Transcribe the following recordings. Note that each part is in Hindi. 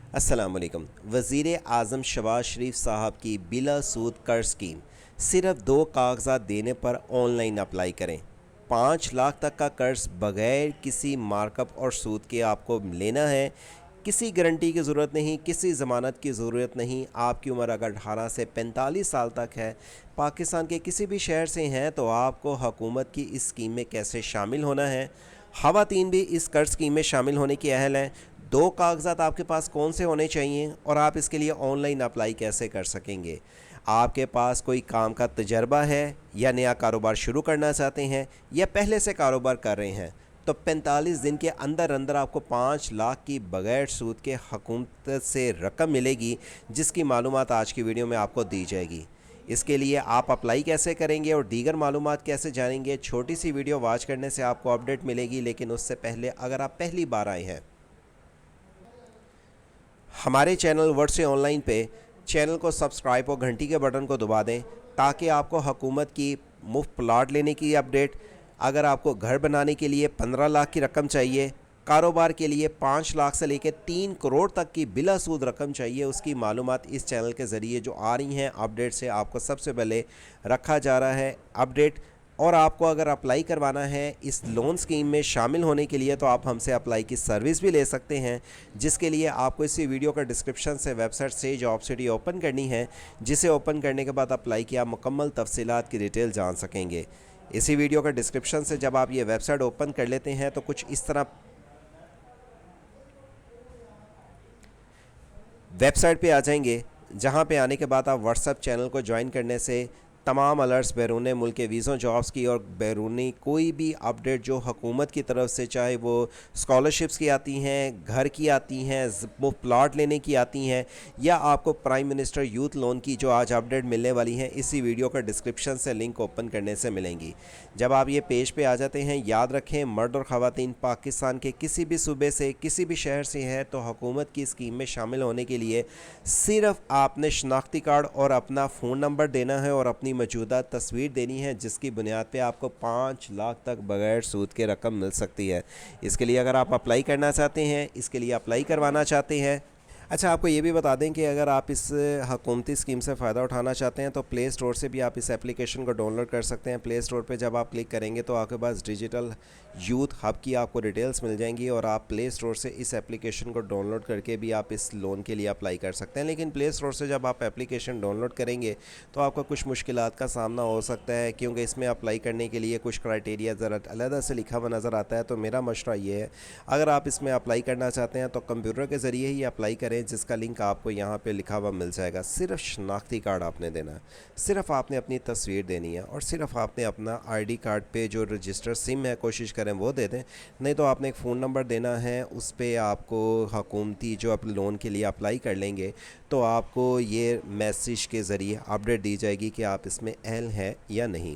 अस्सलाम वालेकुम। वज़ीर आज़म शहबाज शरीफ साहब की बिला सूद कर्ज स्कीम, सिर्फ दो कागजात देने पर ऑनलाइन अप्लाई करें। 5 लाख तक का कर्ज बगैर किसी मार्कअप और सूद के आपको लेना है। किसी गारंटी की ज़रूरत नहीं, किसी ज़मानत की ज़रूरत नहीं। आपकी उम्र अगर 18 से 45 साल तक है, पाकिस्तान के किसी भी शहर से हैं, तो आपको हुकूमत की इस स्कीम में कैसे शामिल होना है। ख़वातीन भी इस कर्ज स्कीम में शामिल होने की अहल हैं। दो कागजात आपके पास कौन से होने चाहिए और आप इसके लिए ऑनलाइन अप्लाई कैसे कर सकेंगे। आपके पास कोई काम का तजर्बा है या नया कारोबार शुरू करना चाहते हैं या पहले से कारोबार कर रहे हैं, तो 45 दिन के अंदर अंदर आपको 5 लाख की बगैर सूद के हुकूमत से रकम मिलेगी, जिसकी मालूमात आज की वीडियो में आपको दी जाएगी। इसके लिए आप अप्लाई कैसे करेंगे और दीगर मालूमात कैसे जानेंगे, छोटी सी वीडियो वॉच करने से आपको अपडेट मिलेगी। लेकिन उससे पहले अगर आप पहली बार आए हैं हमारे चैनल वर्ड से ऑनलाइन पे, चैनल को सब्सक्राइब और घंटी के बटन को दबा दें ताकि आपको हुकूमत की मुफ्त प्लाट लेने की अपडेट, अगर आपको घर बनाने के लिए 15 लाख की रकम चाहिए, कारोबार के लिए 5 लाख से लेकर 3 करोड़ तक की बिला सूद रकम चाहिए, उसकी मालूमात इस चैनल के ज़रिए जो आ रही हैं अपडेट से आपको सबसे पहले रखा जा रहा है अपडेट। और आपको अगर अप्लाई करवाना है इस लोन स्कीम में शामिल होने के लिए, तो आप हमसे अप्लाई की सर्विस भी ले सकते हैं, जिसके लिए आपको इसी वीडियो का डिस्क्रिप्शन से वेबसाइट से जॉब सिटी ओपन करनी है, जिसे ओपन करने के बाद अप्लाई की आप मुकम्मल तफसीलात की डिटेल जान सकेंगे। इसी वीडियो का डिस्क्रिप्शन से जब आप ये वेबसाइट ओपन कर लेते हैं तो कुछ इस तरह वेबसाइट पे आ जाएंगे, जहां पे आने के बाद आप व्हाट्सएप चैनल को ज्वाइन करने से तमाम अलर्ट्स बैरून मुल्क के वीज़ों जॉब्स की और बैरूनी कोई भी अपडेट जो हुकूमत की तरफ से, चाहे वो स्कॉलरशिप्स की आती हैं, घर की आती हैं, वो प्लाट लेने की आती हैं, या आपको प्राइम मिनिस्टर यूथ लोन की जो आज अपडेट मिलने वाली हैं, इसी वीडियो का डिस्क्रिप्शन से लिंक ओपन करने से मिलेंगी। जब आप ये पेज पे आ जाते हैं, याद रखें मर्द और ख़वातीन पाकिस्तान के किसी भी सूबे से, किसी भी शहर से हैं, तो हुकूमत की स्कीम में शामिल होने के लिए सिर्फ आपने शनाख्ती कार्ड और अपना फ़ोन नंबर देना है और अपनी मौजूदा तस्वीर देनी है, जिसकी बुनियाद पे आपको 5 लाख तक बगैर सूद के रकम मिल सकती है। इसके लिए अगर आप अप्लाई करना चाहते हैं, इसके लिए अप्लाई करवाना चाहते हैं। अच्छा, आपको ये भी बता दें कि अगर आप इस हुकूमती स्कीम से फ़ायदा उठाना चाहते हैं तो प्ले स्टोर से भी आप इस एप्लीकेशन को डाउनलोड कर सकते हैं। प्ले स्टोर पे जब आप क्लिक करेंगे तो आपके पास डिजिटल यूथ हब की आपको डिटेल्स मिल जाएंगी और आप प्ले स्टोर से इस एप्लीकेशन को डाउनलोड करके भी आप इस लोन के लिए अप्लाई कर सकते हैं। लेकिन प्ले स्टोर से जब आप एप्लीकेशन डाउनलोड करेंगे तो आपको कुछ मुश्किलात का सामना हो सकता है, क्योंकि इसमें अप्लाई करने के लिए कुछ क्राइटेरिया ज़रा अलग से लिखा हुआ नज़र आता है। तो मेरा मशवरा ये है, अगर आप इसमें अप्लाई करना चाहते हैं तो कंप्यूटर के ज़रिए ही अप्लाई करें, जिसका लिंक आपको यहाँ पे लिखा हुआ मिल जाएगा। सिर्फ शनाख्ती कार्ड आपने देना है, सिर्फ आपने अपनी तस्वीर देनी है और सिर्फ आपने अपना आईडी कार्ड पे जो रजिस्टर सिम है कोशिश करें वो दे दें, नहीं तो आपने एक फ़ोन नंबर देना है। उस पर आपको हुकूमती जो आप लोन के लिए अप्लाई कर लेंगे तो आपको ये मैसेज के ज़रिए अपडेट दी जाएगी कि आप इसमें अहल हैं या नहीं।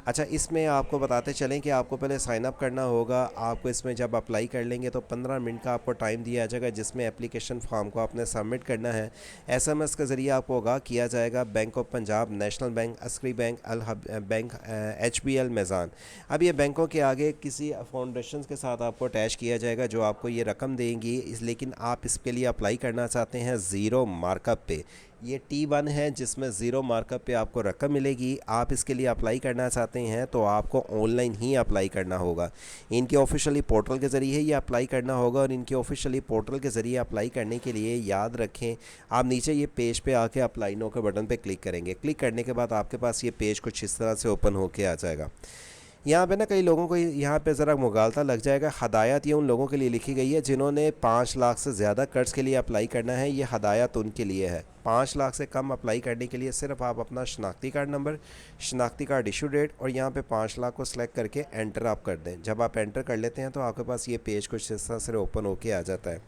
अच्छा, इसमें आपको बताते चलें कि आपको पहले साइन अप करना होगा। आपको इसमें जब अप्लाई कर लेंगे तो 15 मिनट का आपको टाइम दिया जाएगा, जिसमें एप्लीकेशन फॉर्म को आपने सबमिट करना है। एसएमएस के ज़रिए आपको आगाह किया जाएगा। Bank of Punjab, national bank, Askari bank, Al bank, HBL, Meezan. अब ये बैंकों के आगे किसी फाउंडेशन के साथ आपको अटैच किया जाएगा जो आपको ये रकम देंगी। लेकिन आप इसके लिए अप्लाई करना चाहते हैं ज़ीरो मार्कअप पे। ये T1 है जिसमें ज़ीरो मार्कअप पे आपको रकम मिलेगी। आप इसके लिए अप्लाई करना चाहते हैं तो आपको ऑनलाइन ही अप्लाई करना होगा। इनके ऑफिशियली पोर्टल के ज़रिए ही अप्लाई करना होगा और इनके ऑफिशियली पोर्टल के ज़रिए अप्लाई करने के लिए याद रखें, आप नीचे ये पेज पे आके अप्लाई नो के बटन पे क्लिक करेंगे। क्लिक करने के बाद आपके पास ये पेज कुछ इस तरह से ओपन होके आ जाएगा। यहाँ पे ना कई लोगों को यहाँ पे ज़रा मुगालता लग जाएगा। हदायत ये उन लोगों के लिए लिखी गई है जिन्होंने 5 लाख से ज़्यादा कर्ज के लिए अप्लाई करना है। ये हदायत उनके लिए है। 5 लाख से कम अप्लाई करने के लिए सिर्फ आप अपना शनाख्ती कार्ड नंबर, शनाख्ती कार्ड इशू डेट और यहाँ पे 5 लाख को सिलेक्ट करके एंटर आप कर दें। जब आप एंटर कर लेते हैं तो आपके पास ये पेज कुछ इस तरह से ओपन होके आ जाता है।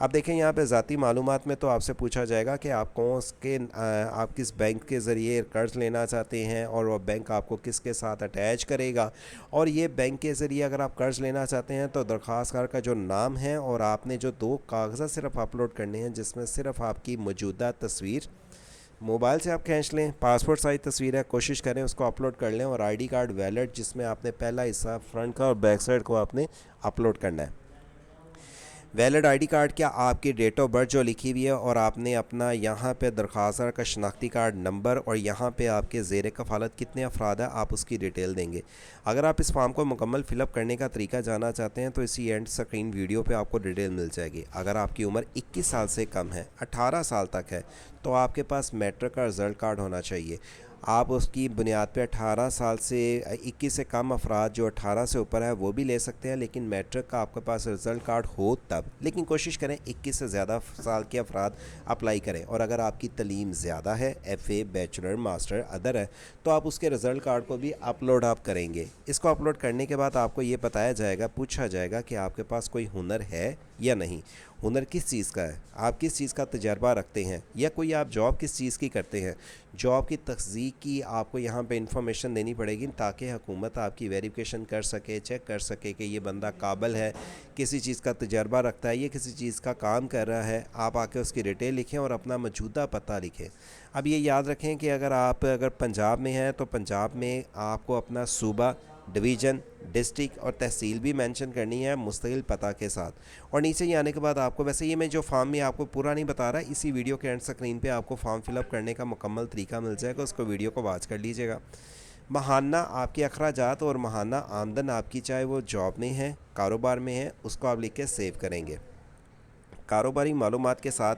अब देखें यहाँ पे ज़ाती मालूमात में तो आपसे पूछा जाएगा कि आप आप किस बैंक के ज़रिए कर्ज़ लेना चाहते हैं और वह बैंक आपको किसके साथ अटैच करेगा। और ये बैंक के ज़रिए अगर आप कर्ज़ लेना चाहते हैं तो दरख्वास्तकार का जो नाम है और आपने जो 2 कागज़ात सिर्फ अपलोड करने हैं, जिसमें सिर्फ आपकी मौजूदा तस्वीर मोबाइल से आप खींच लें, पासपोर्ट साइज़ तस्वीर है, कोशिश करें उसको अपलोड कर लें, और आईडी कार्ड वैलिड जिसमें आपने पहला हिस्सा फ्रंट का और बैक साइड को आपने अपलोड करना है। वैलिड आईडी कार्ड क्या आपकी डेट ऑफ बर्थ जो लिखी हुई है और आपने अपना यहाँ पे दरख्वास्त का शनाख्ती कार्ड नंबर और यहाँ पे आपके ज़ेर कफ़ालत कितने अफराद हैं आप उसकी डिटेल देंगे। अगर आप इस फॉर्म को मुकम्मल फ़िलअप करने का तरीका जानना चाहते हैं तो इसी एंड स्क्रीन वीडियो पे आपको डिटेल मिल जाएगी। अगर आपकी उम्र 21 साल से कम है, 18 साल तक है, तो आपके पास मैट्रिक का रिज़ल्ट कार्ड होना चाहिए। आप उसकी बुनियाद पे 18 साल से 21 से कम अफराद जो 18 से ऊपर है वो भी ले सकते हैं, लेकिन मैट्रिक का आपके पास रिज़ल्ट कार्ड हो तब। लेकिन कोशिश करें 21 से ज़्यादा साल के अफराद अप्लाई करें। और अगर आपकी तलीम ज़्यादा है, FA, बैचलर, मास्टर, अदर है, तो आप उसके रिज़ल्ट कार्ड को भी अपलोड आप करेंगे। इसको अपलोड करने के बाद आपको ये बताया जाएगा, पूछा जाएगा कि आपके पास कोई हुनर है या नहीं। हुनर किस चीज़ का है, आप किस चीज़ का तजर्बा रखते हैं, या कोई आप जॉब किस चीज़ की करते हैं। जॉब की तस्दीक की आपको यहाँ पे इंफॉर्मेशन देनी पड़ेगी ताकि हुकूमत आपकी वेरिफिकेशन कर सके, चेक कर सके कि ये बंदा काबिल है, किसी चीज़ का तजर्बा रखता है, ये किसी चीज़ का काम कर रहा है। आप आके उसकी डिटेल लिखें और अपना मौजूदा पता लिखें। अब ये याद रखें कि अगर पंजाब में हैं तो पंजाब में आपको अपना सूबा, डिवीज़न, डिस्ट्रिक्ट और तहसील भी मेंशन करनी है मुस्तकिल पता के साथ। और नीचे ये आने के बाद आपको, वैसे ये मैं जो फॉर्म में आपको पूरा नहीं बता रहा, इसी वीडियो के एंड स्क्रीन पे आपको फॉर्म फिलअप करने का मुकम्मल तरीका मिल जाएगा, उसको वीडियो को वॉच कर लीजिएगा। महाना आपके अखराजात और महाना आमदन आपकी, चाहे वो जॉब में है, कारोबार में है, उसको आप लिख के सेव करेंगे। कारोबारी मालूमात के साथ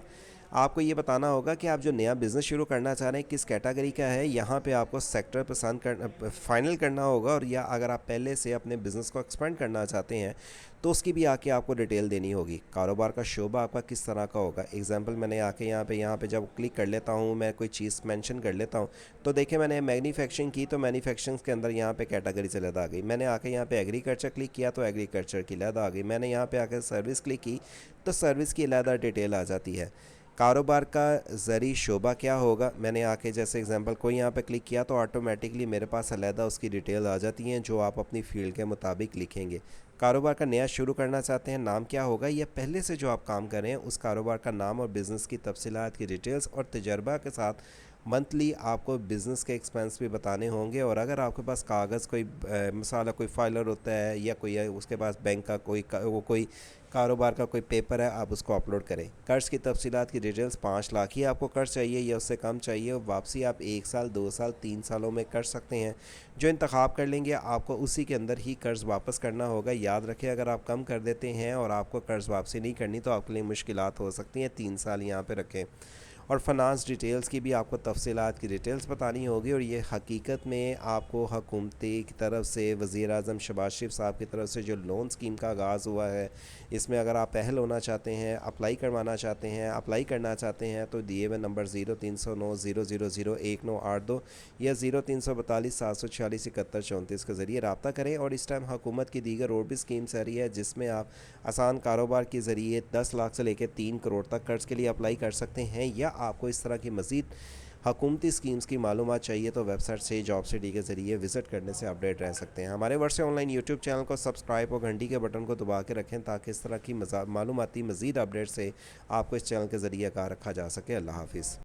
आपको ये बताना होगा कि आप जो नया बिज़नेस शुरू करना चाह रहे हैं किस कैटेगरी का है। यहाँ पे आपको सेक्टर पसंद कर फाइनल करना होगा, और या अगर आप पहले से अपने बिज़नेस को एक्सपेंड करना चाहते हैं तो उसकी भी आके आपको डिटेल देनी होगी। कारोबार का शोबा आपका किस तरह का होगा। एग्जांपल मैंने आके यहाँ पे जब क्लिक कर लेता हूँ, मैं कोई चीज़ मेंशन कर लेता हूँ, तो देखिए मैंने मैन्युफैक्चरिंग की तो मैन्युफैक्चरिंग के अंदर यहाँ पे कैटेगरी से लद आ गई। मैंने आके यहाँ पे एग्रीकल्चर क्लिक किया तो एग्रीकल्चर की लद आ गई। मैंने यहाँ पे आके सर्विस क्लिक की तो सर्विस की अलहदा डिटेल आ जाती है। कारोबार का ज़री शोबा क्या होगा, मैंने आके जैसे एग्जांपल कोई यहाँ पे क्लिक किया तो ऑटोमेटिकली मेरे पास अलहदा उसकी डिटेल आ जाती हैं जो आप अपनी फील्ड के मुताबिक लिखेंगे। कारोबार का नया शुरू करना चाहते हैं, नाम क्या होगा, या पहले से जो आप काम कर रहे हैं उस कारोबार का नाम और बिज़नेस की तफसीलात की डिटेल्स और तजर्बा के साथ मंथली आपको बिज़नेस के एक्सपेंस भी बताने होंगे। और अगर आपके पास कागज़ कोई मसाला कोई फाइलर होता है या कोई उसके पास बैंक का कोई कारोबार का कोई पेपर है, आप उसको अपलोड करें। कर्ज़ की तफसीलात की डिटेल्स, 5 लाख ही आपको कर्ज़ चाहिए या उससे कम चाहिए। वापसी आप 1 साल, 2 साल, 3 सालों में कर सकते हैं। जो इंतखाब कर लेंगे आपको उसी के अंदर ही कर्ज़ वापस करना होगा। याद रखें, अगर आप कम कर देते हैं और आपको कर्ज़ वापसी नहीं करनी तो आपके लिए मुश्किलात हो सकती हैं। 3 साल यहाँ पर रखें। और फ़ाइनेंस डिटेल्स की भी आपको तफसीलात की डिटेल्स बतानी होगी। और ये हकीकत में आपको हुकूमती की तरफ से, वज़ीर आज़म शहबाज शरीफ साहब की तरफ से जो लोन स्कीम का आगाज़ हुआ है, इसमें अगर आप पहल होना चाहते हैं, अप्लाई करवाना चाहते हैं, अप्लाई करना चाहते हैं तो दिए हुए नंबर 0309000198 या 0342 746 71 34 के ज़रिए रब्ता करें। और इस टाइम हुकूमत की दीगर और भी स्कीम्स आ रही है जिसमें आप आसान कारोबार के ज़रिए 10 लाख से लेकर 3 करोड़ तक कर्ज़ के लिए अप्लाई कर सकते हैं। या आपको इस तरह की मज़ीद हुकूमती स्कीम्स की मालूमात चाहिए तो वेबसाइट से जॉब सिटी के ज़रिए विज़िट करने से अपडेट रह सकते हैं। हमारे वर्ष ऑनलाइन यूट्यूब चैनल को सब्सक्राइब और घंटी के बटन को दबा के रखें ताकि इस तरह की मालूमाती मज़ीद अपडेट से आपको इस चैनल के ज़रिए आगाह रखा जा सके। अल्लाह हाफिज़।